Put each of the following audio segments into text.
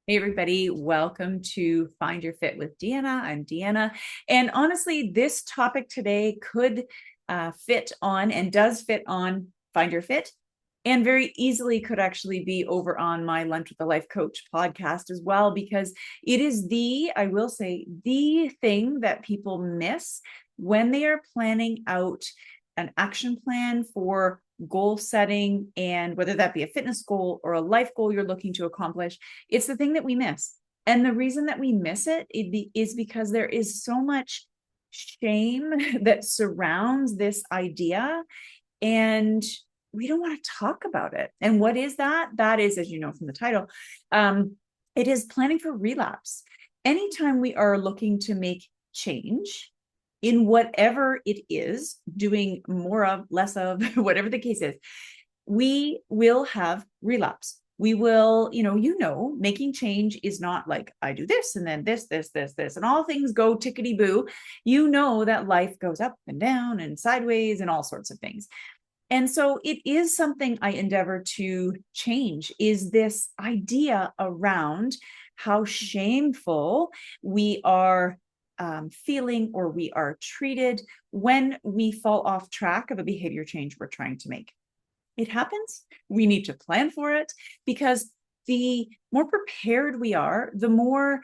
Hey everybody, welcome to Find Your Fit with Deanna. I'm Deanna. And honestly, this topic today could fit on and does fit on Find Your Fit, and very easily could actually be over on my Lunch with a Life Coach podcast as well, because it is I will say, the thing that people miss when they are planning out an action plan for goal setting, and whether that be a fitness goal or a life goal you're looking to accomplish. It's the thing that we miss. And the reason that we miss is because there is so much shame that surrounds this idea, and we don't want to talk about it. And what is that? That is, as you know from the title, it is planning for relapse. Anytime we are looking to make change in whatever it is, doing more of, less of, whatever the case is, we will have relapse. We will, making change is not like I do this and then this, and all things go tickety boo. You know that life goes up and down and sideways and all sorts of things. And so it is something I endeavor to change, is this idea around how shameful we are feeling, or we are treated when we fall off track of a behavior change we're trying to make. It happens. We need to plan for it, because the more prepared we are, the more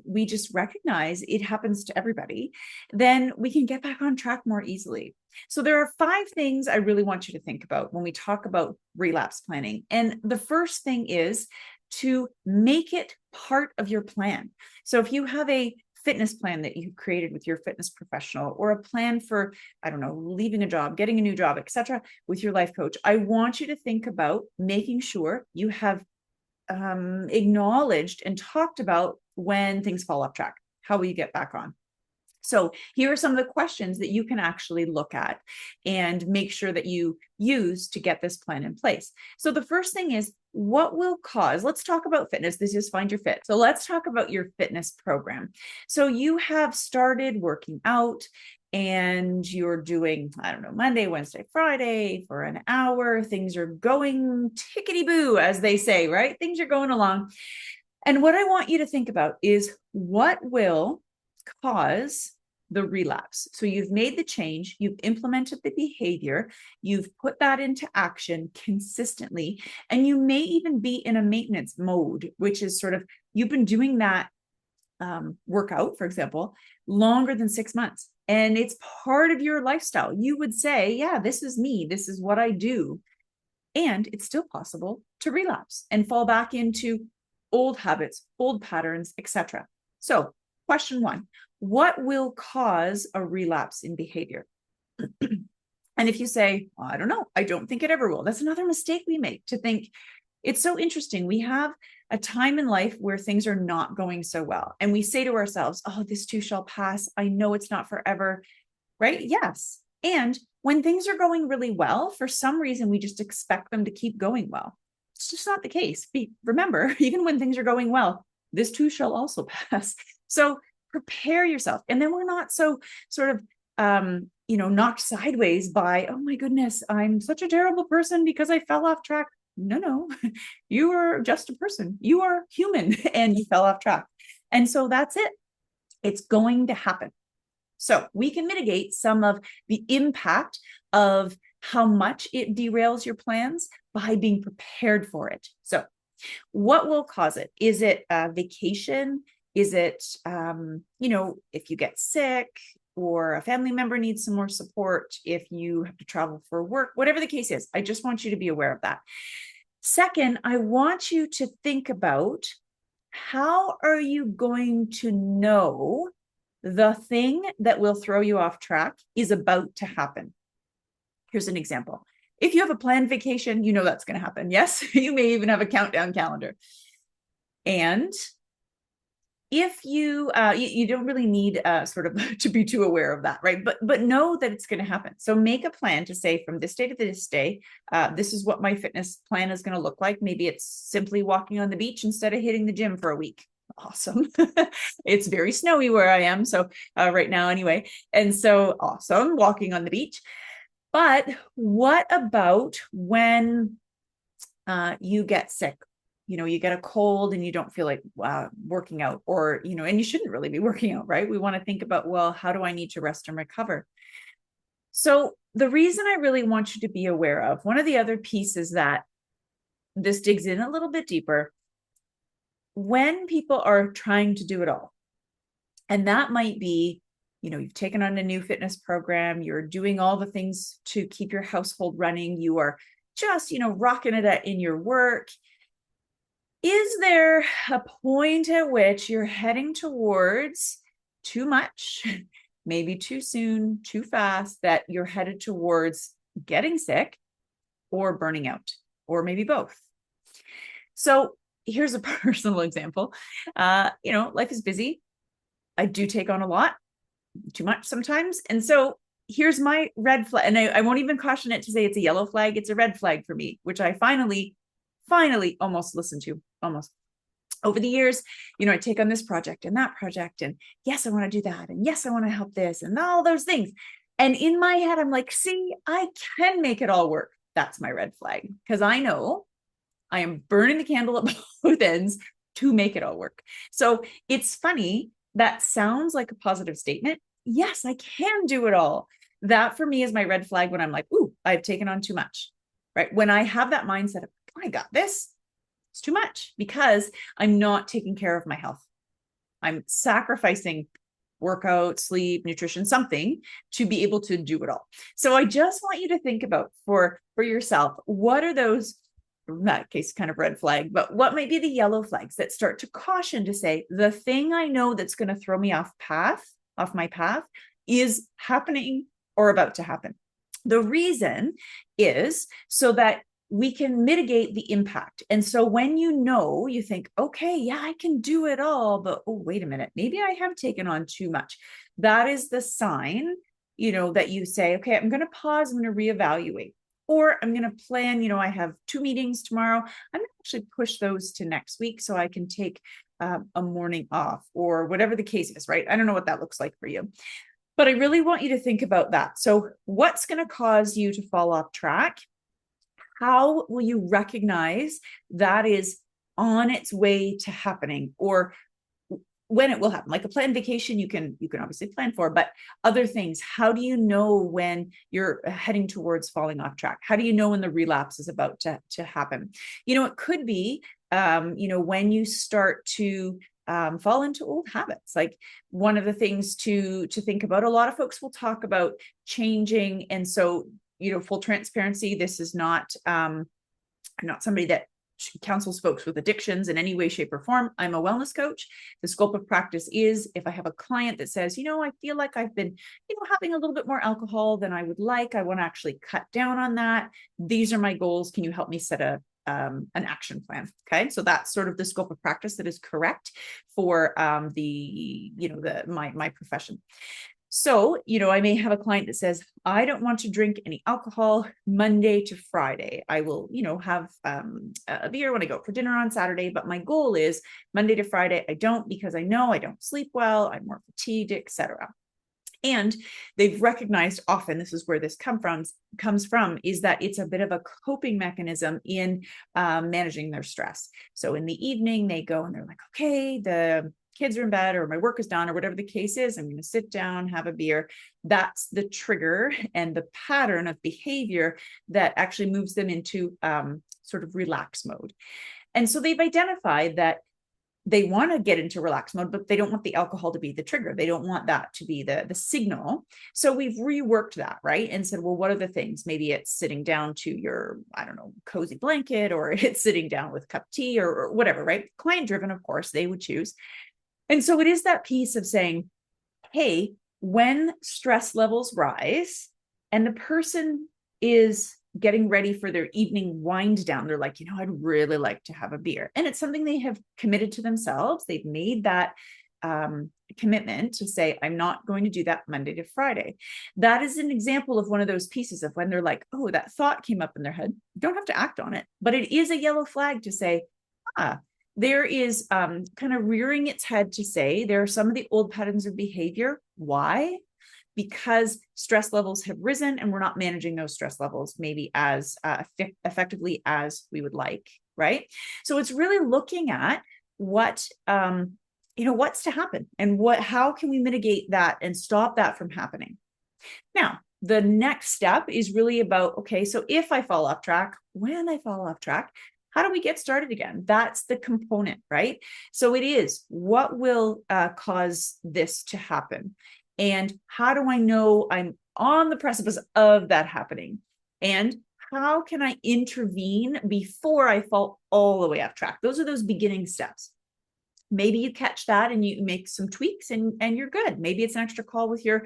we just recognize it happens to everybody, then we can get back on track more easily. So there are 5 things I really want you to think about when we talk about relapse planning. And the first thing is to make it part of your plan. So if you have a fitness plan that you created with your fitness professional, or a plan for, I don't know, leaving a job, getting a new job, etc., with your life coach, I want you to think about making sure you have acknowledged and talked about when things fall off track. How will you get back on? So here are some of the questions that you can actually look at and make sure that you use to get this plan in place. So the first thing is, what will cause, let's talk about fitness. This is Find Your Fit. So let's talk about your fitness program. So you have started working out and you're doing, I don't know, Monday, Wednesday, Friday for an hour. Things are going tickety boo, as they say, right? Things are going along. And what I want you to think about is, what will cause the relapse? So you've made the change, you've implemented the behavior, you've put that into action consistently, and you may even be in a maintenance mode, which is sort of, you've been doing that workout, for example, longer than 6 months, and it's part of your lifestyle. You would say, yeah, this is me, this is what I do. And it's still possible to relapse and fall back into old habits, old patterns, etc. So question 1, what will cause a relapse in behavior? And if you say, well, I don't know, I don't think it ever will, that's another mistake we make, to think. It's so interesting. We have a time in life where things are not going so well, and we say to ourselves, oh, this too shall pass. I know it's not forever, right? Yes. And when things are going really well, for some reason, we just expect them to keep going well. It's just not the case. Remember, even when things are going well, this too shall also pass. So prepare yourself. And then we're not so sort of, knocked sideways by, oh my goodness, I'm such a terrible person because I fell off track. No, you are just a person. You are human and you fell off track. And so that's it. It's going to happen. So we can mitigate some of the impact of how much it derails your plans by being prepared for it. So what will cause it? Is it a vacation? Is it, if you get sick, or a family member needs some more support, if you have to travel for work, whatever the case is? I just want you to be aware of that. Second, I want you to think about, how are you going to know the thing that will throw you off track is about to happen? Here's an example. If you have a planned vacation, you know that's going to happen. Yes, you may even have a countdown calendar. And if you don't really need sort of to be too aware of that, right? But know that it's going to happen. So make a plan to say, from this day to this day, this is what my fitness plan is going to look like. Maybe it's simply walking on the beach instead of hitting the gym for a week. Awesome. It's very snowy where I am, so right now anyway. And so awesome, walking on the beach. But what about when you get sick? you get a cold and you don't feel like working out, or, and you shouldn't really be working out, right? We want to think about, well, how do I need to rest and recover? So the reason I really want you to be aware of, one of the other pieces that this digs in a little bit deeper, when people are trying to do it all, and that might be, you've taken on a new fitness program, you're doing all the things to keep your household running, you are just, rocking it in your work. Is there a point at which you're heading towards too much, maybe too soon, too fast, that you're headed towards getting sick or burning out, or maybe both? So here's a personal example. Life is busy. I do take on a lot, too much sometimes. And so here's my red flag. And I won't even caution it to say it's a yellow flag. It's a red flag for me, which I finally almost listened to, almost. Over the years, I take on this project and that project, and yes, I want to do that. And yes, I want to help this and all those things. And in my head, I'm like, see, I can make it all work. That's my red flag, because I know I am burning the candle at both ends to make it all work. So it's funny. That sounds like a positive statement. Yes, I can do it all. That for me is my red flag when I'm like, ooh, I've taken on too much, right? When I have that mindset of, I got this, it's too much, because I'm not taking care of my health. I'm sacrificing workout, sleep, nutrition, something to be able to do it all. So I just want you to think about for yourself, what are those, in that case, kind of red flag, but what might be the yellow flags that start to caution to say, the thing I know that's going to throw me off my path is happening or about to happen. The reason is so that we can mitigate the impact. And so when you think, okay, yeah, I can do it all, but oh, wait a minute, maybe I have taken on too much. That is the sign, that you say, okay, I'm going to pause, I'm going to reevaluate. Or I'm going to plan, I have 2 meetings tomorrow. I'm going to actually push those to next week so I can take a morning off, or whatever the case is, right? I don't know what that looks like for you, but I really want you to think about that. So what's going to cause you to fall off track? How will you recognize that is on its way to happening, or when it will happen? Like a planned vacation, you can obviously plan for, but other things, how do you know when you're heading towards falling off track? How do you know when the relapse is about to happen? It could be, when you start to fall into old habits. Like, one of the things to think about, a lot of folks will talk about changing. And so, full transparency, this is not, I'm not somebody that counsels folks with addictions in any way, shape, or form. I'm a wellness coach. The scope of practice is, if I have a client that says, I feel like I've been, having a little bit more alcohol than I would like, I want to actually cut down on that. These are my goals. Can you help me set an action plan? Okay. So that's sort of the scope of practice that is correct for my profession. So, I may have a client that says, I don't want to drink any alcohol Monday to Friday. I will, have a beer when I go out for dinner on Saturday, but my goal is Monday to Friday. I don't, because I know I don't sleep well, I'm more fatigued, etc. And they've recognized often, this is where this comes from, is that it's a bit of a coping mechanism in managing their stress. So in the evening, they go and they're like, okay, the kids are in bed, or my work is done, or whatever the case is, I'm going to sit down, have a beer. That's the trigger and the pattern of behavior that actually moves them into sort of relax mode. And so they've identified that they want to get into relax mode, but they don't want the alcohol to be the trigger. They don't want that to be the signal. So we've reworked that, right? And said, well, what are the things? Maybe it's sitting down to your, cozy blanket, or it's sitting down with a cup of tea, or whatever, right? Client driven, of course, they would choose. And so it is that piece of saying, hey, when stress levels rise and the person is getting ready for their evening wind down, they're like, I'd really like to have a beer. And it's something they have committed to themselves. They've made that commitment to say, I'm not going to do that Monday to Friday. That is an example of one of those pieces of when they're like, oh, that thought came up in their head. You don't have to act on it, but it is a yellow flag to say, there is kind of rearing its head to say there are some of the old patterns of behavior. Why? Because stress levels have risen and we're not managing those stress levels maybe as effectively as we would like. right? So it's really looking at what, what's to happen and how can we mitigate that and stop that from happening? Now, the next step is really about, okay, so if I fall off track, when I fall off track, how do we get started again? That's the component, right? So it is what will cause this to happen? And how do I know I'm on the precipice of that happening? And how can I intervene before I fall all the way off track? Those are those beginning steps. Maybe you catch that and you make some tweaks and you're good. Maybe it's an extra call with your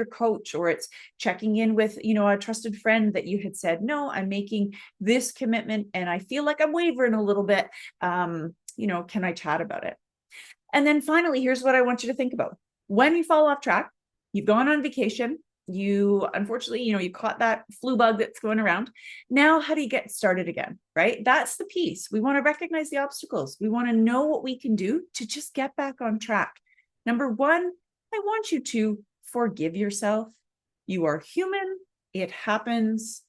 coach, or it's checking in with, a trusted friend that you had said, no, I'm making this commitment and I feel like I'm wavering a little bit. Can I chat about it? And then finally, here's what I want you to think about. When you fall off track, you've gone on vacation, you unfortunately, you caught that flu bug that's going around. Now, how do you get started again, right? That's the piece. We want to recognize the obstacles. We want to know what we can do to just get back on track. Number one, I want you to forgive yourself. You are human. It happens.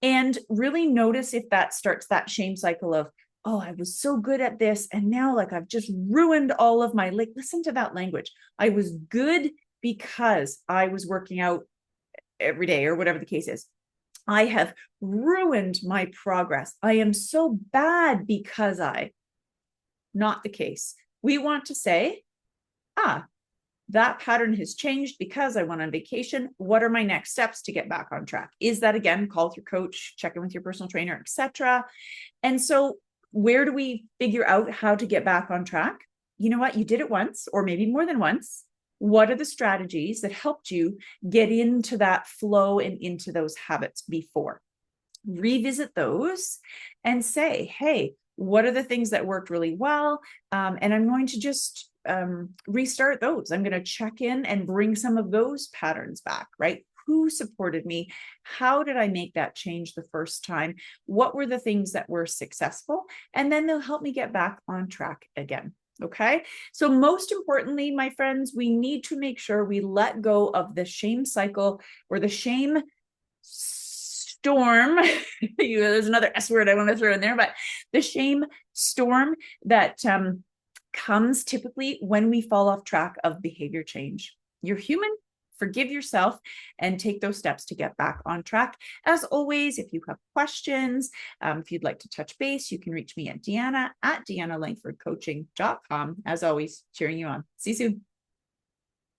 And really notice if that starts that shame cycle of, oh, I was so good at this, and now like I've just ruined all of my, listen to that language. I was good because I was working out every day or whatever the case is. I have ruined my progress. I am so bad because not the case. We want to say, that pattern has changed because I went on vacation. What are my next steps to get back on track? Is that, again, call with your coach, check in with your personal trainer, etc. And so where do we figure out how to get back on track? You know what? You did it once, or maybe more than once. What are the strategies that helped you get into that flow and into those habits before? Revisit those and say, hey, what are the things that worked really well? And I'm going to just restart those. I'm going to check in and bring some of those patterns back, right? Who supported me? How did I make that change the first time? What were the things that were successful? And then they'll help me get back on track again. Okay. So most importantly, my friends, we need to make sure we let go of the shame cycle or the shame storm. There's another S word I want to throw in there, but the shame storm that comes typically when we fall off track of behavior change. You're human. Forgive yourself and take those steps to get back on track. As always, if you have questions, if you'd like to touch base, you can reach me at Deanna at DeannaLangfordCoaching.com. As always, cheering you on. See you soon.